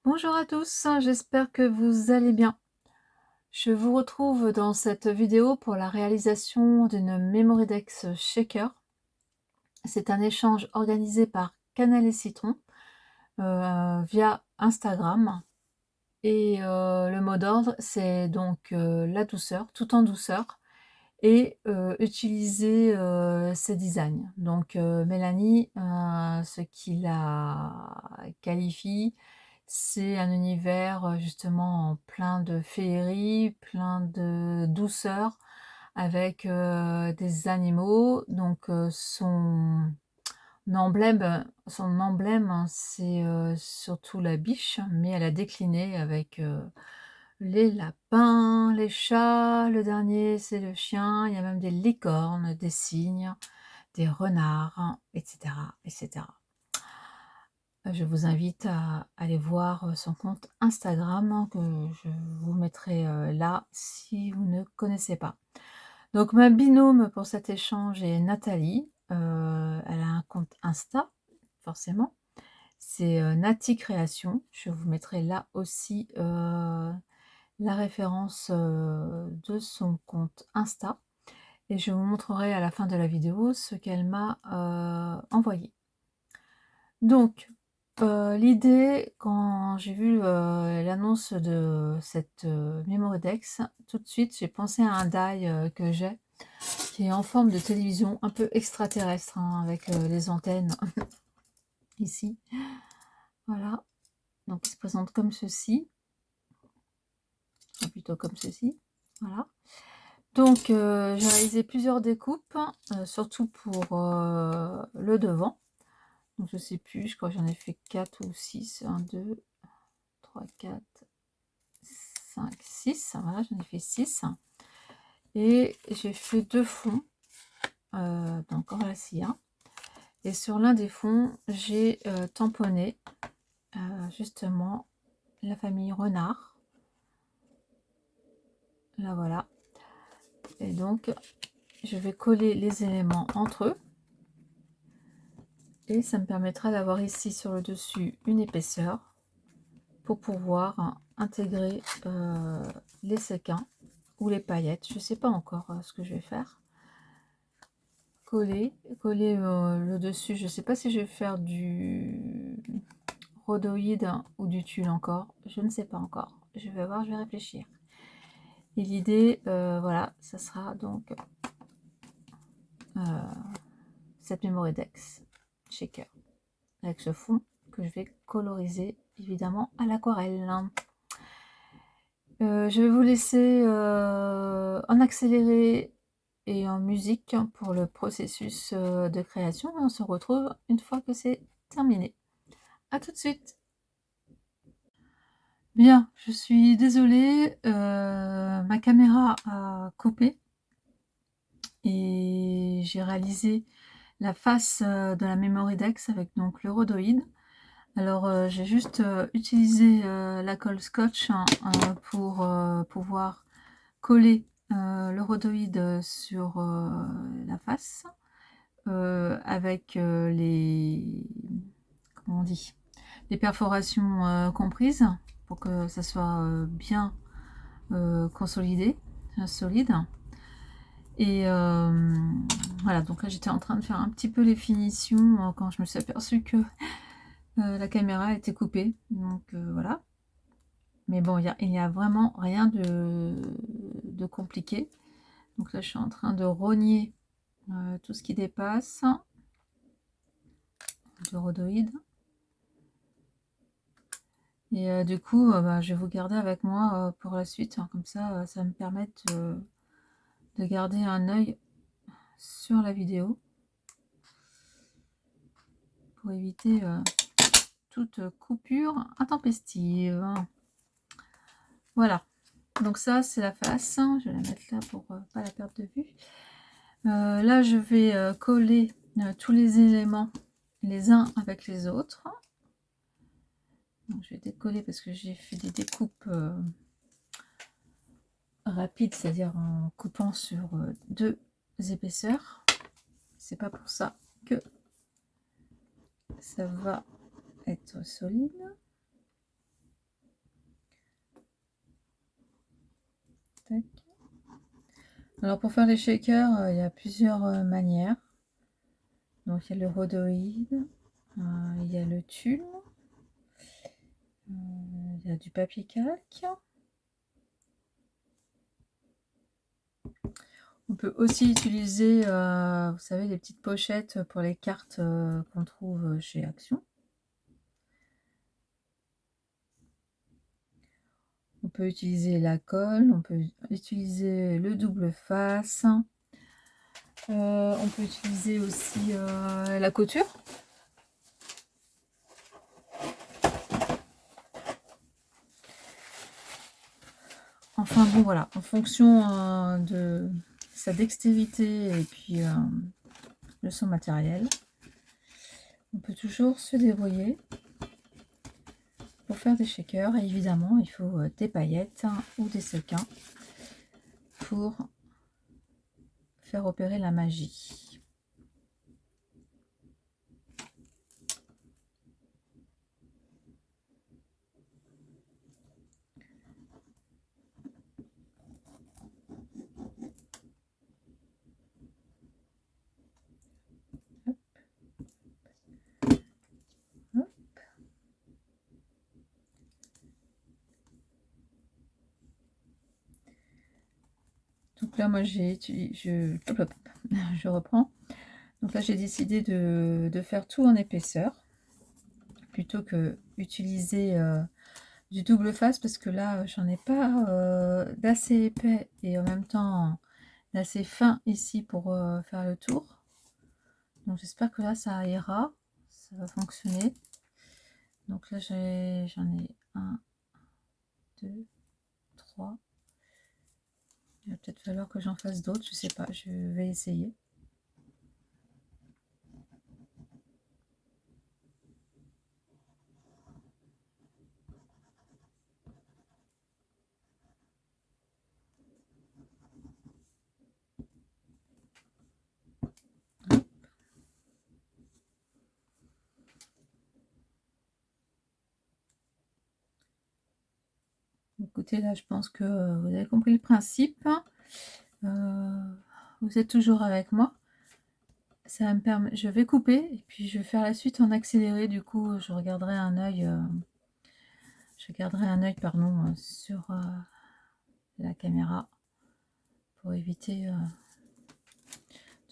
Bonjour à tous, j'espère que vous allez bien. Je vous retrouve dans cette vidéo pour la réalisation d'une Memorydex Shaker. C'est un échange organisé par Cannelle et Citron via Instagram. Et le mot d'ordre, c'est donc la douceur, tout en douceur, et utiliser ces designs. Donc Mélanie, ce qui la qualifie, c'est un univers justement plein de féerie, plein de douceur, avec des animaux. Donc son emblème, hein, c'est surtout la biche, mais elle a décliné avec les lapins, les chats, le dernier c'est le chien, il y a même des licornes, des cygnes, des renards, hein, etc., etc. Je vous invite à aller voir son compte Instagram, hein, que je vous mettrai là si vous ne connaissez pas. Donc ma binôme pour cet échange est Nathalie. Elle a un compte Insta, forcément. C'est Nati Création. Je vous mettrai là aussi la référence de son compte Insta. Et je vous montrerai à la fin de la vidéo ce qu'elle m'a envoyé. Donc, l'idée, quand j'ai vu l'annonce de cette Memorydex, tout de suite j'ai pensé à un die que j'ai, qui est en forme de télévision un peu extraterrestre, hein, avec les antennes ici. Voilà, donc il se présente comme ceci, plutôt comme ceci. Voilà. Donc j'ai réalisé plusieurs découpes, surtout pour le devant. Donc je sais plus, je crois que j'en ai fait 4 ou 6. 1, 2, 3, 4, 5, 6. Voilà, j'en ai fait 6. Et j'ai fait 2 fonds. Donc voici un. Et sur l'un des fonds, j'ai tamponné justement la famille renard. Là voilà. Et donc je vais coller les éléments entre eux. Et ça me permettra d'avoir ici sur le dessus une épaisseur pour pouvoir intégrer les séquins ou les paillettes. Je ne sais pas encore ce que je vais faire. Coller le dessus. Je ne sais pas si je vais faire du rhodoïde ou du tulle encore. Je ne sais pas encore. Je vais voir, je vais réfléchir. Et l'idée, voilà, ça sera donc cette Memorydex Shaker avec ce fond que je vais coloriser évidemment à l'aquarelle. Je vais vous laisser en accéléré et en musique pour le processus de création. Et on se retrouve une fois que c'est terminé. À tout de suite. Bien, je suis désolée, ma caméra a coupé et j'ai réalisé la face de la Memorydex avec donc le rhodoïde. Alors j'ai juste utilisé la colle scotch, hein, pour pouvoir coller le rhodoïde sur la face avec comment on dit, les perforations comprises pour que ça soit bien consolidé, solide. Et voilà, donc là j'étais en train de faire un petit peu les finitions quand je me suis aperçue que la caméra était coupée. Donc voilà. Mais bon, il n'y a vraiment rien de compliqué. Donc là je suis en train de rogner tout ce qui dépasse du rhodoïde. Et du coup, bah, je vais vous garder avec moi pour la suite, hein, comme ça, ça va me permettre de garder un œil sur la vidéo pour éviter toute coupure intempestive. Voilà, donc ça c'est la face, je vais la mettre là pour pas la perdre de vue. Là je vais coller tous les éléments les uns avec les autres. Donc, je vais décoller parce que j'ai fait des découpes rapides, c'est-à-dire en coupant sur 2 épaisseurs. C'est pas pour ça que ça va être solide. Tac. Alors pour faire les shakers, il y a plusieurs manières. Donc il y a le rhodoïde, il y a le tulle, il y a du papier calque. On peut aussi utiliser, vous savez, les petites pochettes pour les cartes qu'on trouve chez Action. On peut utiliser la colle, on peut utiliser le double face. On peut utiliser aussi la couture. Enfin bon, voilà, en fonction de sa dextérité et puis de son matériel, on peut toujours se débrouiller pour faire des shakers. Et évidemment, il faut des paillettes ou des sequins pour faire opérer la magie. Hop. Hop. Donc là, moi, je reprends. Donc là, j'ai décidé de faire tout en épaisseur plutôt que utiliser du double face parce que là, j'en ai pas d'assez épais et en même temps d'assez fin ici pour faire le tour. Donc j'espère que là, ça ira, ça va fonctionner. Donc là, j'en ai 1, 2, 3. Il va peut-être falloir que j'en fasse d'autres, je sais pas, je vais essayer. Écoutez, là, je pense que vous avez compris le principe. Vous êtes toujours avec moi. Ça va me permettre, je vais couper et puis je vais faire la suite en accéléré. Du coup, je garderai un œil, pardon, sur la caméra pour éviter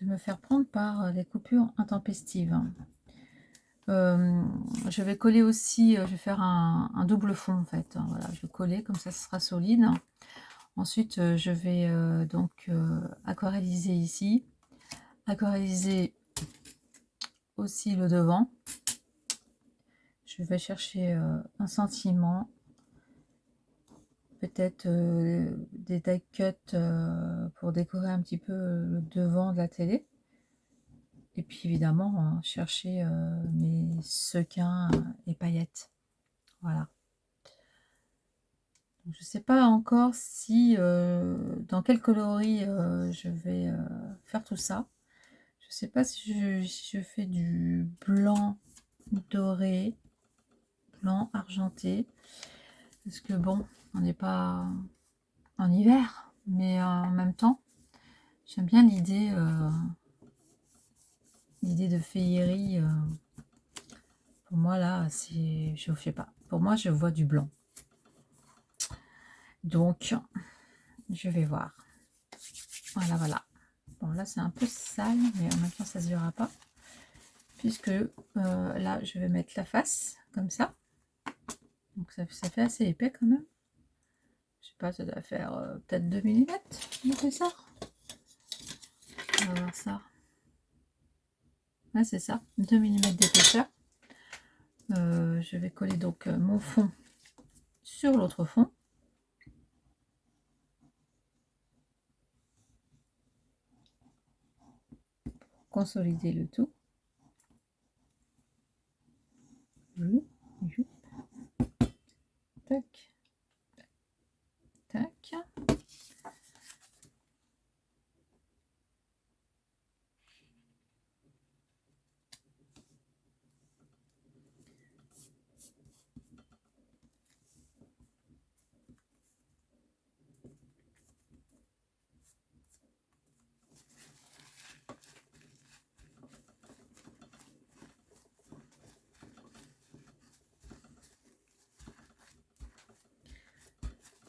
de me faire prendre par des coupures intempestives. Je vais coller aussi, je vais faire un double fond en fait. Voilà, je vais coller comme ça, ce sera solide. Ensuite, je vais donc aquarelliser ici, aquarelliser aussi le devant. Je vais chercher un sentiment, peut-être des die cuts pour décorer un petit peu le devant de la télé. Et puis évidemment, chercher mes sequins et paillettes. Voilà. Donc, je ne sais pas encore si dans quel coloris je vais faire tout ça. Je ne sais pas si je fais du blanc doré, blanc argenté. Parce que bon, on n'est pas en hiver, mais en même temps, j'aime bien l'idée de féerie. Pour moi, là, c'est, je ne sais pas. Pour moi, je vois du blanc. Donc, je vais voir. Voilà, voilà. Bon, là, c'est un peu sale, mais en même temps, ça ne se verra pas. Puisque là, je vais mettre la face, comme ça. Donc, ça fait assez épais quand même. Je sais pas, ça doit faire peut-être 2 mm d'épaisseur. On va voir ça. Ouais, c'est ça, 2 mm d'épaisseur. Je vais coller donc mon fond sur l'autre fond. Consolider le tout. Tac. Tac.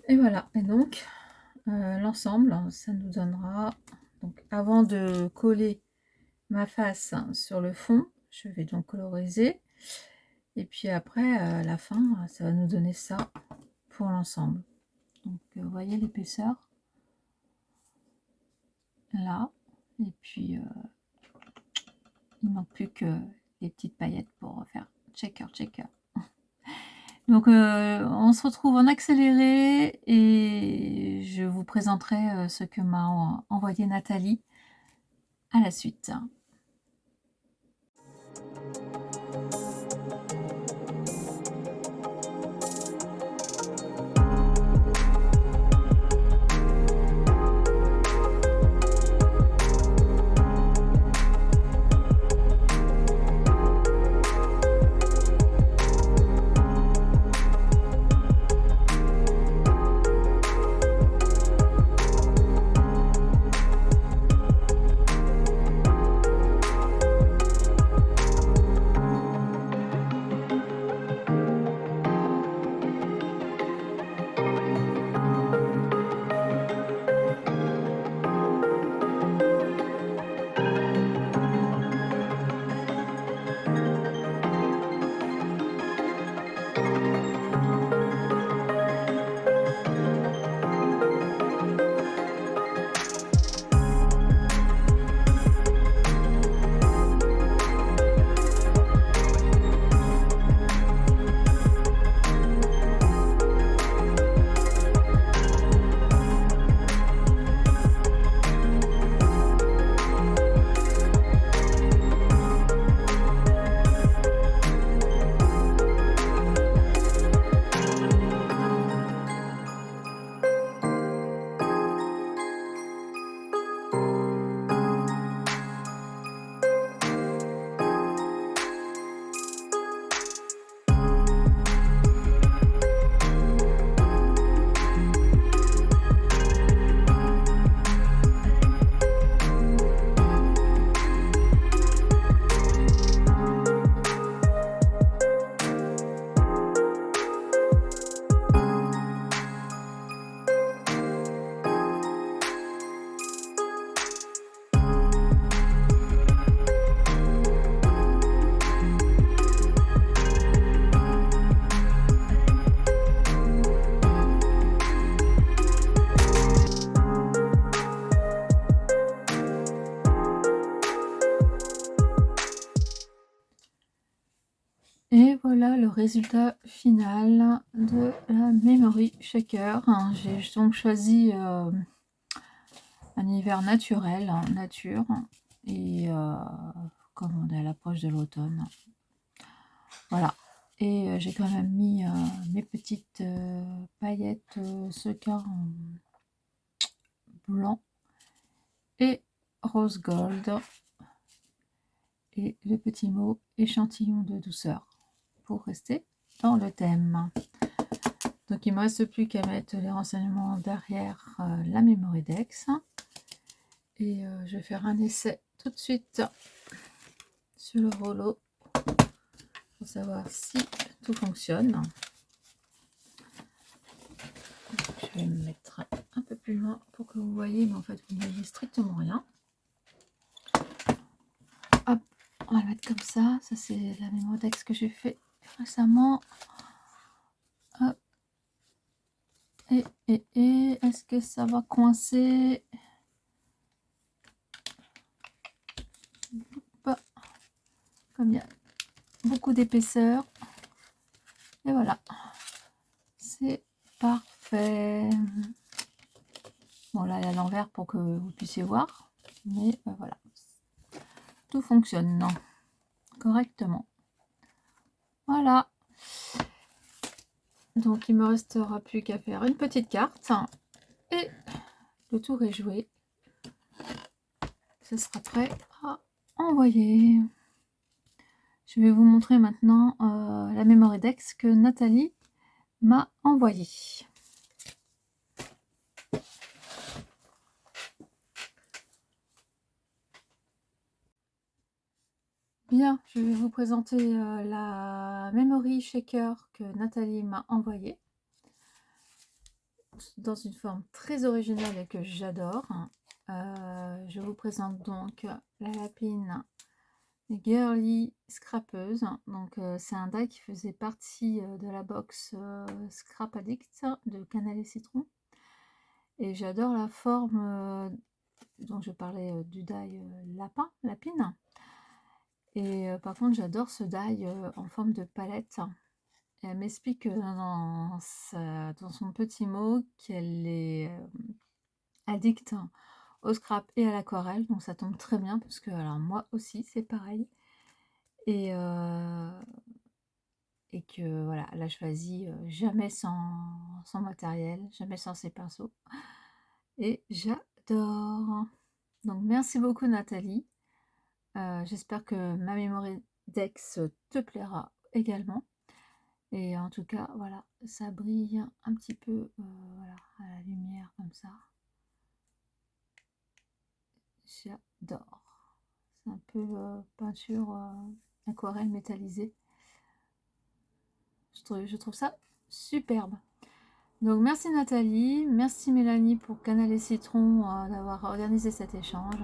Et voilà, et donc l'ensemble, ça nous donnera, donc avant de coller ma face sur le fond, je vais donc coloriser, et puis après à la fin, ça va nous donner ça pour l'ensemble. Donc vous voyez l'épaisseur là, et puis il ne manque plus que les petites paillettes pour faire checker checker. Donc on se retrouve en accéléré et je vous présenterai ce que m'a envoyé Nathalie à la suite. Et voilà le résultat final de la Memory Shaker. J'ai donc choisi un hiver naturel, nature, et comme on est à l'approche de l'automne. Voilà. Et j'ai quand même mis mes petites paillettes sequins blanc et rose gold. Et le petit mot échantillon de douceur pour rester dans le thème. Donc il ne me reste plus qu'à mettre les renseignements derrière la Memorydex. Et je vais faire un essai tout de suite sur le rouleau pour savoir si tout fonctionne. Donc, je vais me mettre un peu plus loin pour que vous voyez, mais en fait vous ne voyez strictement rien. Hop, on va le mettre comme ça. Ça c'est la Memorydex que j'ai fait récemment. Hop. Et est-ce que ça va coincer? Pas. Comme il y a beaucoup d'épaisseur. Et voilà. C'est parfait. Bon, là, il y a l'envers pour que vous puissiez voir. Mais voilà. Tout fonctionne correctement. Voilà. Donc, il me restera plus qu'à faire une petite carte. Et le tour est joué. Ce sera prêt à envoyer. Je vais vous montrer maintenant la Memorydex que Nathalie m'a envoyée. Bien, je vais vous présenter la Memory Shaker que Nathalie m'a envoyée. dans une forme très originale et que j'adore. Je vous présente donc la lapine Girly Scrapeuse. Donc c'est un die qui faisait partie de la box Scrap Addict de Cannelle et Citron. Et j'adore la forme dont je parlais du die lapine. Et par contre, j'adore ce die en forme de palette. Et elle m'explique dans son petit mot qu'elle est addict au scrap et à l'aquarelle, donc ça tombe très bien parce que alors moi aussi c'est pareil. Et que voilà, elle a choisi jamais sans matériel, jamais sans ses pinceaux. Et j'adore. Donc merci beaucoup Nathalie. J'espère que ma Memory Dex te plaira également. Et en tout cas, voilà, ça brille un petit peu voilà, à la lumière comme ça. J'adore. C'est un peu peinture aquarelle métallisée. Je trouve ça superbe. Donc merci Nathalie, merci Mélanie pour Cannelle et Citron d'avoir organisé cet échange.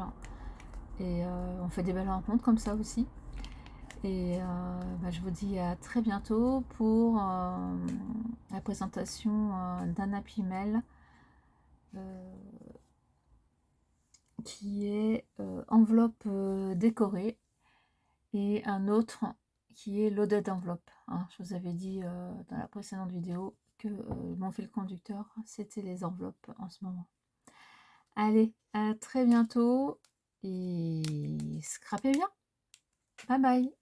Et on fait des belles rencontres comme ça aussi. Et je vous dis à très bientôt pour la présentation d'un Happy Mail qui est enveloppe décorée et un autre qui est loaded enveloppe. Hein. Je vous avais dit dans la précédente vidéo que mon fil conducteur c'était les enveloppes en ce moment. Allez, à très bientôt et scrapez bien. Bye bye.